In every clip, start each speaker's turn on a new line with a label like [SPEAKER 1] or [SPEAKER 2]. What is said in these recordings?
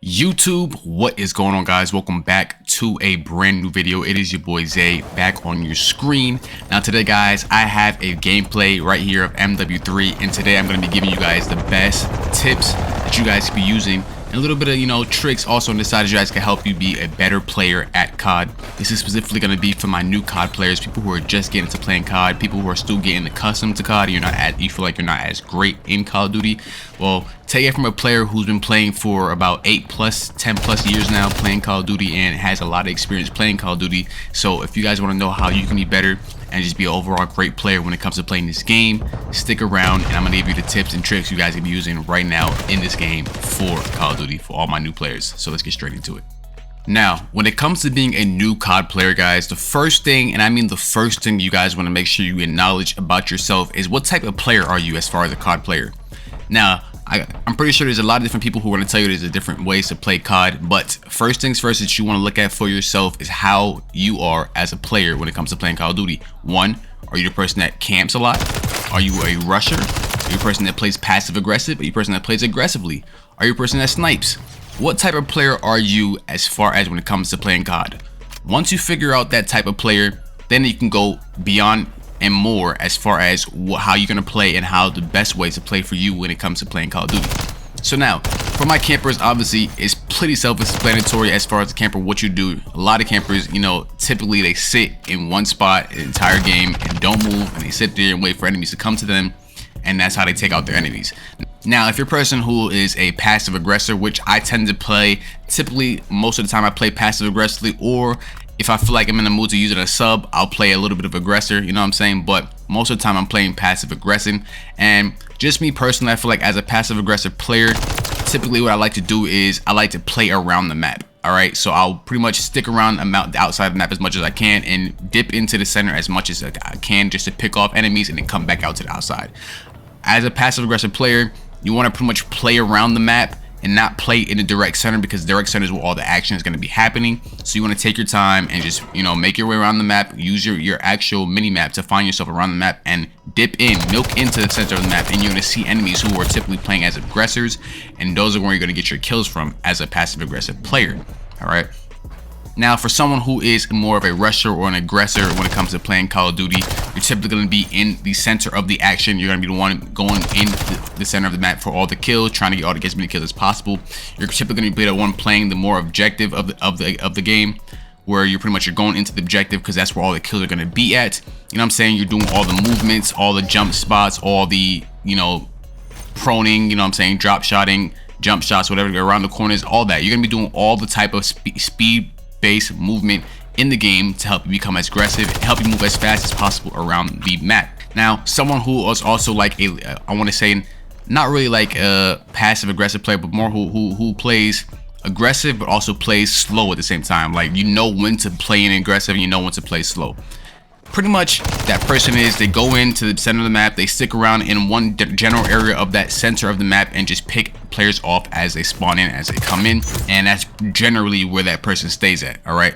[SPEAKER 1] YouTube, what is going on, guys? Welcome back to a brand new video. It is your boy Zay back on your screen. Now today, guys, I have a gameplay right here of MW3, and today I'm going to be giving you guys the best tips that you guys can be using and a little bit of tricks also on the side that you guys can help you be a better player at COD. This is specifically going to be for my new COD players, people who are just getting into playing COD, people who are still getting accustomed to COD. You feel like you're not as great in Call of Duty. Well, take it from a player who's been playing for about 10 plus years now, playing Call of Duty, and has a lot of experience playing Call of Duty. So if you guys want to know how you can be better and just be an overall great player when it comes to playing this game, stick around and I'm gonna give you the tips and tricks you guys can be using right now in this game for Call of Duty for all my new players. So let's get straight into it. Now, when it comes to being a new COD player, guys, the first thing, and I mean the first thing you guys want to make sure you acknowledge about yourself is what type of player are you as far as a COD player. Now, I'm pretty sure there's a lot of different people who are going to tell you there's different ways to play COD, but first things first that you want to look at for yourself is how you are as a player when it comes to playing Call of Duty. One, are you the person that camps a lot? Are you a rusher? Are you a person that plays passive aggressive? Are you a person that plays aggressively? Are you a person that snipes? What type of player are you as far as when it comes to playing COD? Once you figure out that type of player, then you can go beyond and more as far as how you're going to play and how the best way to play for you when it comes to playing Call of Duty. So now, for my campers, obviously, it's pretty self-explanatory as far as the camper, what you do. A lot of campers, typically they sit in one spot the entire game and don't move, and they sit there and wait for enemies to come to them, and that's how they take out their enemies. Now, if you're a person who is a passive aggressor, which I tend to play, typically most of the time I play passive aggressively, or if I feel like I'm in the mood to use it as a sub, I'll play a little bit of aggressor, you know what I'm saying? But most of the time I'm playing passive aggressive. And just me personally, I feel like as a passive aggressive player, typically what I like to do is I like to play around the map. All right, so I'll pretty much stick around the outside of the map as much as I can and dip into the center as much as I can just to pick off enemies and then come back out to the outside. As a passive aggressive player, you want to pretty much play around the map and not play in the direct center, because direct center is where all the action is going to be happening. So you want to take your time and just make your way around the map, use your actual mini map to find yourself around the map and dip in, milk into the center of the map, and you're going to see enemies who are typically playing as aggressors, and those are where you're going to get your kills from as a passive aggressive player. All right, now for someone who is more of a rusher or an aggressor when it comes to playing Call of Duty, you're typically going to be in the center of the action. You're going to be the one going in the center of the map for all the kills, trying to get as many kills as possible. You're typically going to be the one playing the more objective of the game, where you're going into the objective because that's where all the kills are going to be at. You know what I'm saying? You're doing all the movements, all the jump spots, all the proning, you know what I'm saying, drop shotting, jump shots, whatever, around the corners, all that. You're going to be doing all the type of speed based movement in the game to help you become as aggressive, help you move as fast as possible around the map. Now, someone who is also like I want to say, not really like a passive aggressive player, but more who plays aggressive but also plays slow at the same time. Like, when to play in aggressive and when to play slow. Pretty much that person is, they go into the center of the map, they stick around in one general area of that center of the map and just pick players off as they spawn in, as they come in, and that's generally where that person stays at. All right,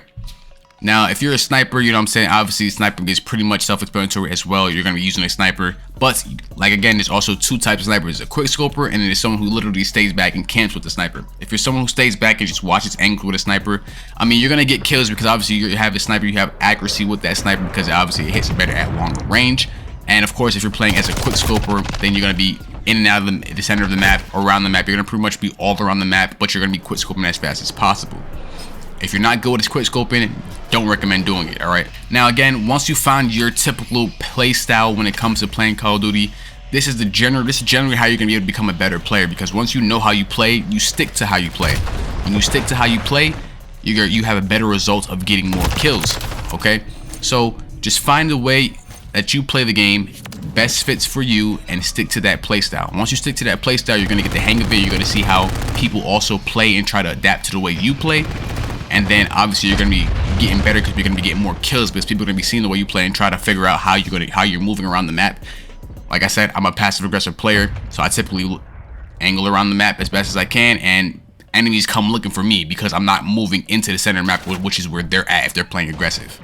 [SPEAKER 1] now if you're a sniper, you know what I'm saying, obviously sniping is pretty much self-explanatory as well. You're going to be using a sniper, but like, again, there's also two types of snipers: a quick scoper, and then there's someone who literally stays back and camps with the sniper. If you're someone who stays back and just watches angles with a sniper, I mean, you're going to get kills because obviously you have a sniper, you have accuracy with that sniper because obviously it hits better at longer range. And of course, if you're playing as a quick scoper, then you're going to be in and out of the center of the map, around the map. You're going to pretty much be all around the map, but you're going to be quick scoping as fast as possible. If you're not good at quick scoping, don't recommend doing it. All right, now again, once you find your typical play style when it comes to playing Call of Duty, this is generally how you're gonna be able to become a better player, because once you know how you play, you stick to how you play. When you stick to how you play, you have a better result of getting more kills. Okay, so just find a way that you play the game best fits for you and stick to that play style. Once you stick to that play style, you're gonna get the hang of it. You're gonna see how people also play and try to adapt to the way you play. And then obviously you're going to be getting better because you're going to be getting more kills, because people are going to be seeing the way you play and try to figure out how you're moving around the map. Like I said, I'm a passive aggressive player, so I typically angle around the map as best as I can, and enemies come looking for me because I'm not moving into the center of the map, which is where they're at if they're playing aggressive.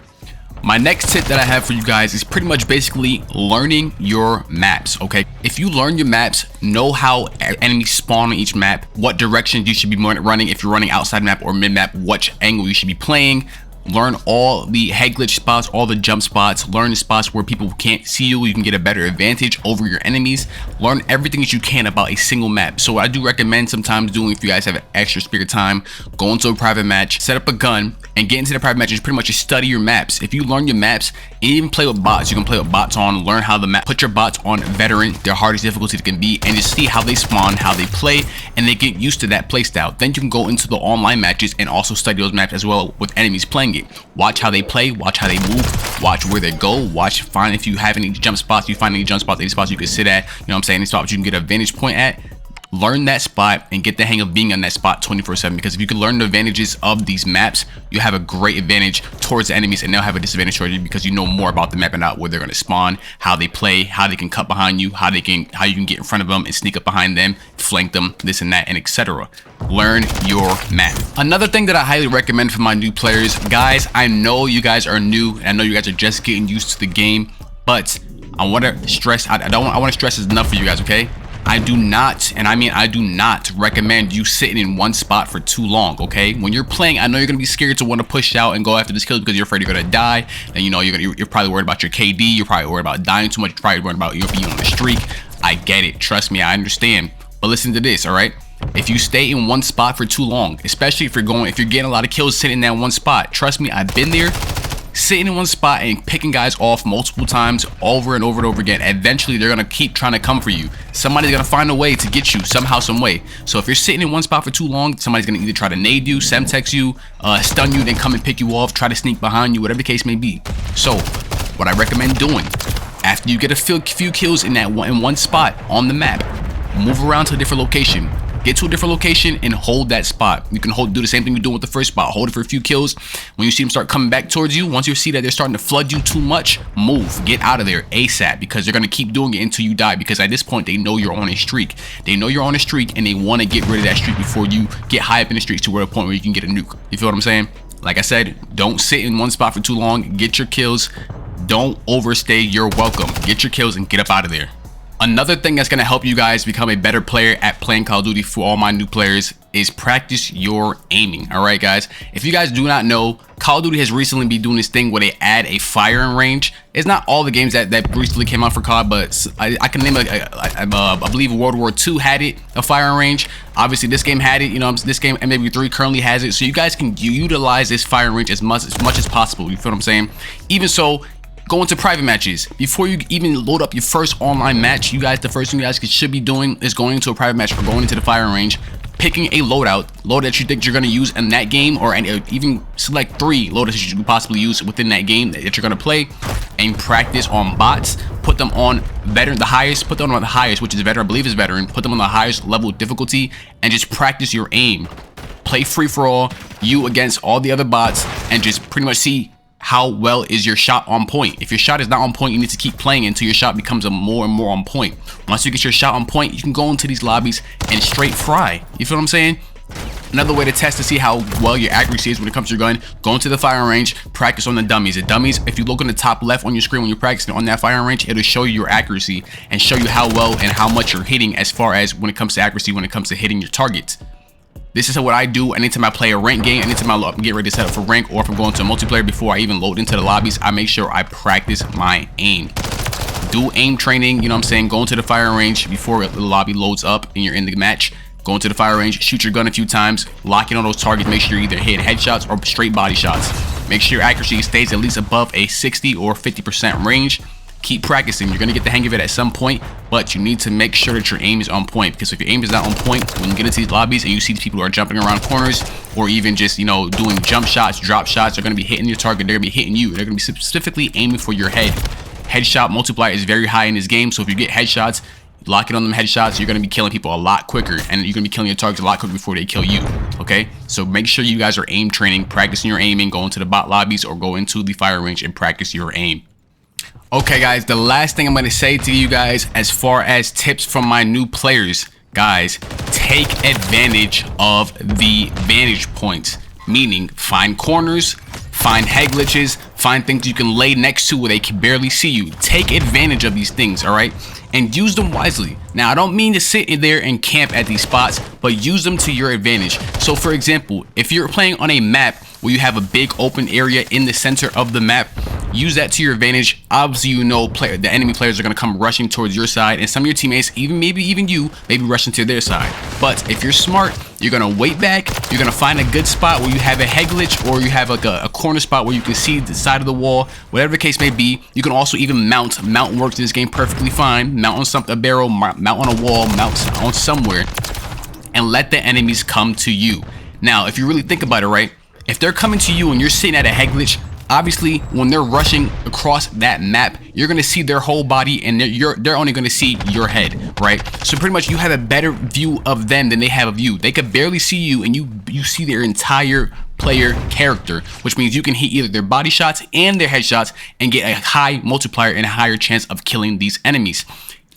[SPEAKER 1] My next tip that I have for you guys is pretty much basically learning your maps, okay? If you learn your maps, know how enemies spawn on each map, what directions you should be running, if you're running outside map or mid map, which angle you should be playing. Learn all the head glitch spots, all the jump spots, learn the spots where people can't see you, you can get a better advantage over your enemies. Learn everything that you can about a single map. So I do recommend sometimes doing, if you guys have extra spare time, go into a private match, set up a gun, and get into the private match and pretty much just study your maps. If you learn your maps and even play with bots, you can play with bots on, learn how the map, put your bots on veteran, their hardest difficulty it can be, and just see how they spawn, how they play, and they get used to that playstyle. Then you can go into the online matches and also study those maps as well with enemies playing it. Watch how they play, watch how they move, watch where they go, find if you have any jump spots, you find any jump spots, any spots you can sit at, you know what I'm saying, any spots you can get a vantage point at. Learn that spot and get the hang of being on that spot 24/7, because if you can learn the advantages of these maps, you have a great advantage towards the enemies, and they'll have a disadvantage towards you because you know more about the map and not where they're going to spawn, how they play, how they can cut behind you, how you can get in front of them and sneak up behind them, flank them, this and that, and etc. Learn your map. Another thing that I highly recommend for my new players, guys, I know you guys are new and I know you guys are just getting used to the game, but I want to stress, I want to stress this enough for you guys, okay? I do not, and I mean I do not recommend you sitting in one spot for too long, okay? When you're playing, I know you're gonna be scared to want to push out and go after this kill because you're afraid you're gonna die, and you know you're probably worried about your KD, you're probably worried about dying too much, you're probably worried about you being on a streak. I get it, trust me, I understand. But listen to this, all right? If you stay in one spot for too long, especially if you're getting a lot of kills sitting in that one spot, trust me, I've been there. Sitting in one spot and picking guys off multiple times over and over and over again, eventually they're gonna keep trying to come for you. Somebody's gonna find a way to get you somehow, some way. So if you're sitting in one spot for too long, somebody's gonna either try to nade you, semtex you, stun you, then come and pick you off, try to sneak behind you, whatever the case may be. So what I recommend doing after you get a few kills in one spot on the map, move around to a different location. Get to a different location and hold that spot. You can do the same thing you're doing with the first spot. Hold it for a few kills. When you see them start coming back towards you, once you see that they're starting to flood you too much, move. Get out of there ASAP, because they're going to keep doing it until you die, because at this point, they know you're on a streak. They know you're on a streak, and they want to get rid of that streak before you get high up in the streaks to where a point where you can get a nuke. You feel what I'm saying? Like I said, don't sit in one spot for too long. Get your kills. Don't overstay your welcome. Get your kills and get up out of there. Another thing that's going to help you guys become a better player at playing Call of Duty for all my new players is practice your aiming. All right, guys, if you guys do not know, Call of Duty has recently been doing this thing where they add a firing range. It's not all the games that recently came out for COD, but I can name I believe World War II had it, a firing range. Obviously this game had it, you know, this game MW3 currently has it, so you guys can utilize this firing range as much as possible. You feel what I'm saying? Even so, go into private matches. Before you even load up your first online match, you guys, the first thing you guys should be doing is going into a private match or going into the firing range, picking a loadout that you think you're going to use in that game, or even select 3 loadouts that you could possibly use within that game that you're going to play, and practice on bots. Put them on veteran, put them on the highest, which is veteran, I believe is veteran. Put them on the highest level of difficulty and just practice your aim. Play free for all, you against all the other bots, and just pretty much see how well is your shot on point. If your shot is not on point, you need to keep playing until your shot becomes more and more on point. Once you get your shot on point, you can go into these lobbies and straight fry. You feel what I'm saying? Another way to test to see how well your accuracy is when it comes to your gun, go into the firing range, practice on the dummies. The dummies, if you look on the top left on your screen when you're practicing on that firing range, it'll show you your accuracy and show you how well and how much you're hitting as far as when it comes to accuracy, when it comes to hitting your targets. This is what I do anytime I play a rank game, anytime I'm getting ready to set up for rank, or if I'm going to a multiplayer before I even load into the lobbies, I make sure I practice my aim. Do aim training, you know what I'm saying? Go into the firing range before the lobby loads up and you're in the match. Go into the fire range, shoot your gun a few times, lock in on those targets, make sure you're either hitting headshots or straight body shots. Make sure your accuracy stays at least above a 60 or 50% range. Keep practicing. You're going to get the hang of it at some point, but you need to make sure that your aim is on point, because if your aim is not on point, when you get into these lobbies and you see people who are jumping around corners or even just, you know, doing jump shots, drop shots, they're going to be hitting your target. They're going to be hitting you. They're going to be specifically aiming for your head. Headshot multiplier is very high in this game, so if you get headshots, lock it on them headshots, you're going to be killing people a lot quicker, and you're going to be killing your targets a lot quicker before they kill you. Okay, so make sure you guys are aim training, practicing your aiming, go into the bot lobbies or go into the fire range and practice your aim. Okay guys, the last thing I'm going to say to you guys as far as tips from my new players, guys, take advantage of the vantage points, meaning find corners, find head glitches, Find things you can lay next to where they can barely see you. Take advantage of these things, all right? And use them wisely. Now, I don't mean to sit in there and camp at these spots, but use them to your advantage. So for example, if you're playing on a map where you have a big open area in the center of the map, use that to your advantage. Obviously, you know the enemy players are going to come rushing towards your side, and some of your teammates, maybe even you, may be rushing to their side. But if you're smart, you're going to wait back. You're going to find a good spot where you have a head glitch, or you have like a corner spot where you can see the side of the wall, whatever the case may be. You can also even mount. Mount works in this game perfectly fine. Mount on something, a barrel, mount on a wall, mount on somewhere, and let the enemies come to you. Now, if you really think about it, right? If they're coming to you and you're sitting at a head glitch, obviously when they're rushing across that map, you're going to see their whole body, and they're only going to see your head, right? So pretty much you have a better view of them than they have of you. They could barely see you, and you see their entire player character, which means you can hit either their body shots and their headshots and get a high multiplier and a higher chance of killing these enemies.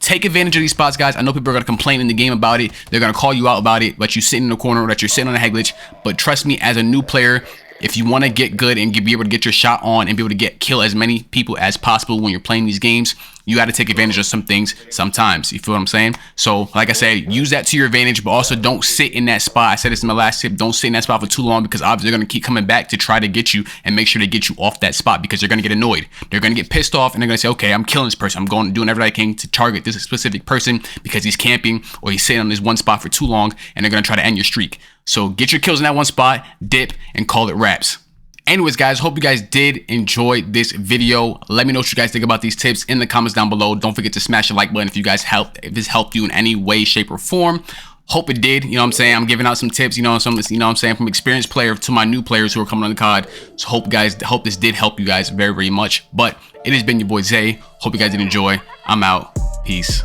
[SPEAKER 1] Take advantage of these spots, guys. I know people are going to complain in the game about it. They're going to call you out about it, but you sitting in the corner, or that you're sitting on a head glitch. But trust me, as a new player, if you want to get good and be able to get your shot on and be able to kill as many people as possible when you're playing these games, you got to take advantage of some things sometimes. You feel what I'm saying? So like I said, use that to your advantage, but also don't sit in that spot. I said this in my last tip. Don't sit in that spot for too long, because obviously they're going to keep coming back to try to get you and make sure they get you off that spot, because they're going to get annoyed. They're going to get pissed off, and they're going to say, okay, I'm killing this person. I'm doing everything I can to target this specific person because he's camping or he's sitting on this one spot for too long, and they're going to try to end your streak. So get your kills in that one spot, dip, and call it wraps. Anyways, guys, hope you guys did enjoy this video. Let me know what you guys think about these tips in the comments down below. Don't forget to smash the like button if this helped you in any way, shape, or form. Hope it did. You know what I'm saying? I'm giving out some tips, what I'm saying, from experienced player to my new players who are coming on the COD. So hope this did help you guys very, very much. But it has been your boy Zay. Hope you guys did enjoy. I'm out. Peace.